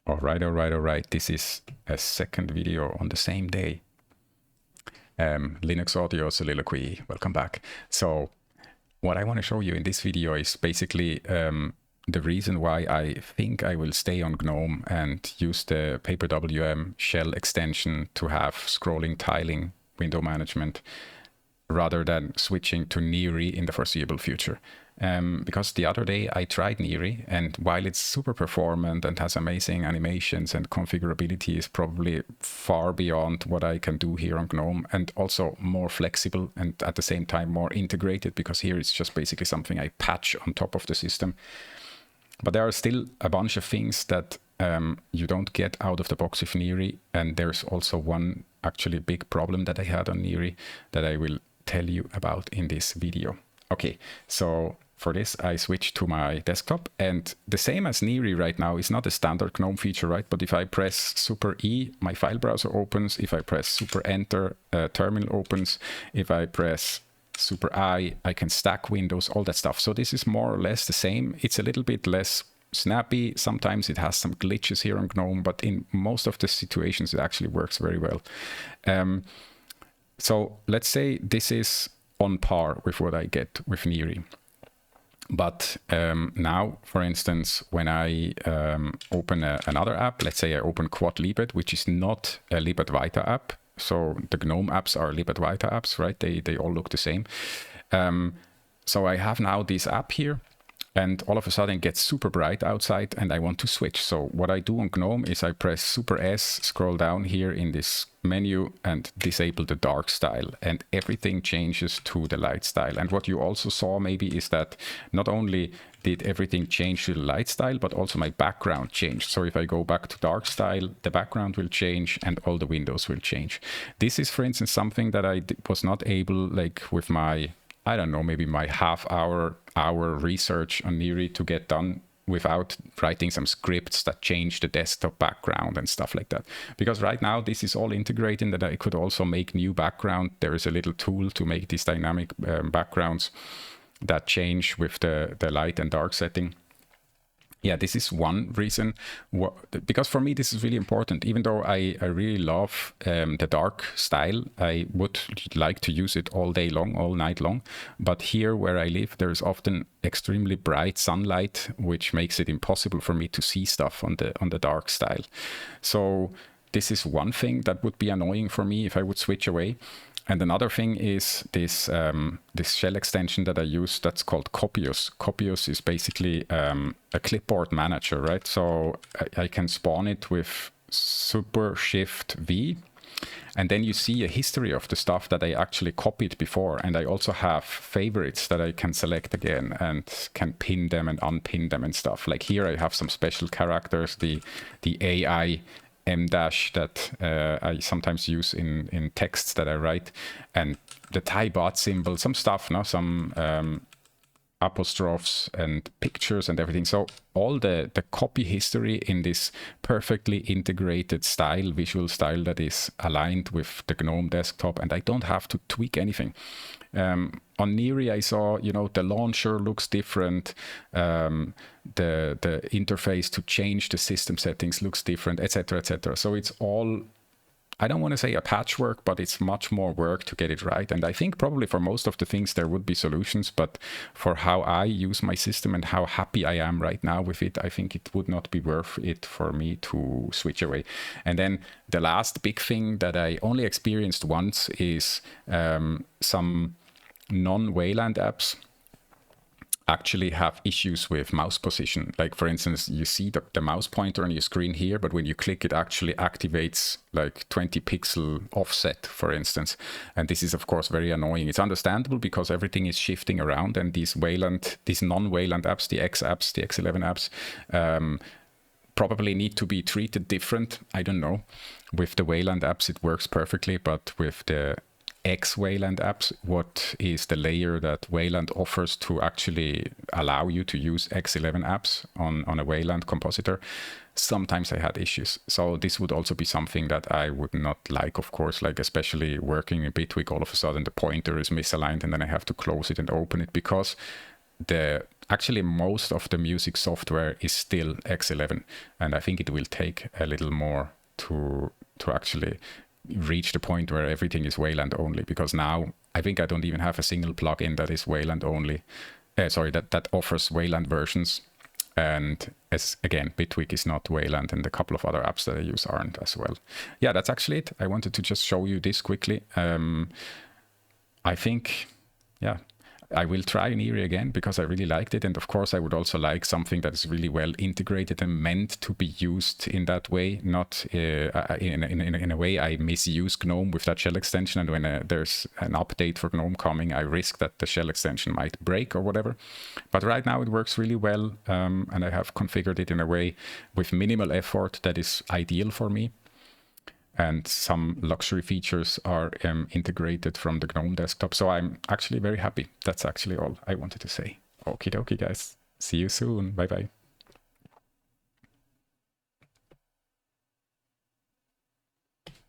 All right. This is a second video on the same day. Linux Audio Soliloquy, welcome back. So what I want to show you in this video is basically the reason why I think I will stay on GNOME and use the PaperWM shell extension to have scrolling tiling window management rather than switching to niri in the foreseeable future. Because the other day I tried niri, and while it's super performant and has amazing animations and configurability is probably far beyond what I can do here on GNOME, and also more flexible and at the same time more integrated, because here it's just basically something I patch on top of the system. But there are still a bunch of things that you don't get out of the box with niri, and there's also one actually big problem that I had on niri that I will tell you about in this video. Okay, so for this, I switch to my desktop, and the same as niri right now is not a standard GNOME feature, right? But if I press Super E, my file browser opens. If I press Super Enter, terminal opens. If I press Super I can stack windows, all that stuff. So this is more or less the same. It's a little bit less snappy. Sometimes it has some glitches here on GNOME, but in most of the situations, it actually works very well. So let's say this is on par with what I get with niri. But now, for instance, when I open another app, let's say I open Quadlibet, which is not a Libet Vita app. So the GNOME apps are Libet Vita apps, right? They all look the same. So I have now this app here, and all of a sudden it gets super bright outside and I want to switch. So what I do on GNOME is I press Super S, scroll down here in this menu and disable the dark style, and everything changes to the light style. And what you also saw maybe is that not only did everything change to the light style, but also my background changed. So if I go back to dark style, the background will change and all the windows will change. This is, for instance, something that I was not able, like with my, I don't know, maybe my hour research on niri to get done without writing some scripts that change the desktop background and stuff like that. Because right now this is all integrated, that I could also make new background. There is a little tool to make these dynamic backgrounds that change with the light and dark setting. Yeah, this is one reason, because for me this is really important. Even though I really love the dark style, I would like to use it all day long, all night long. But here where I live, there's often extremely bright sunlight, which makes it impossible for me to see stuff on the dark style. So this is one thing that would be annoying for me if I would switch away. And another thing is this this shell extension that I use that's called Copius. Copius is basically a clipboard manager, right? So I can spawn it with Super Shift V, and then you see a history of the stuff that I actually copied before. And I also have favorites that I can select again and can pin them and unpin them and stuff. Like here I have some special characters, the AI M- that I sometimes use in texts that I write, and the Thai bot symbol, some stuff, no, some apostrophes and pictures and everything. So all the copy history in this perfectly integrated style, visual style that is aligned with the GNOME desktop, and I don't have to tweak anything. On niri, I saw, you know, the launcher looks different. The interface to change the system settings looks different, etc., etc. So it's all, I don't want to say a patchwork, but it's much more work to get it right. And I think probably for most of the things there would be solutions, but for how I use my system and how happy I am right now with it, I think it would not be worth it for me to switch away. And then the last big thing that I only experienced once is some non-Wayland apps actually have issues with mouse position. Like, for instance, you see the mouse pointer on your screen here, but when you click, it actually activates like 20 pixel offset, for instance. And this is, of course, very annoying. It's understandable because everything is shifting around, and these non-Wayland apps, the X apps, the X11 apps, probably need to be treated different. I don't know. With the Wayland apps, it works perfectly, but with the X-Wayland apps, what is the layer that Wayland offers to actually allow you to use X11 apps on a Wayland compositor? Sometimes I had issues. So this would also be something that I would not like, of course, like especially working in Bitwig, all of a sudden the pointer is misaligned and then I have to close it and open it because the actually most of the music software is still X11, and I think it will take a little more to actually reach the point where everything is Wayland only, because now I think I don't even have a single plugin that is Wayland only. That offers Wayland versions. And as again, Bitwig is not Wayland, and a couple of other apps that I use aren't as well. Yeah, that's actually it. I wanted to just show you this quickly. I think, yeah, I will try Niri again because I really liked it. And of course, I would also like something that is really well integrated and meant to be used in that way, not in a way I misuse GNOME with that shell extension. And when there's an update for GNOME coming, I risk that the shell extension might break or whatever. But right now it works really well. And I have configured it in a way with minimal effort that is ideal for me. And some luxury features are integrated from the GNOME desktop. So I'm actually very happy. That's actually all I wanted to say. Okie dokie, guys. See you soon. Bye-bye.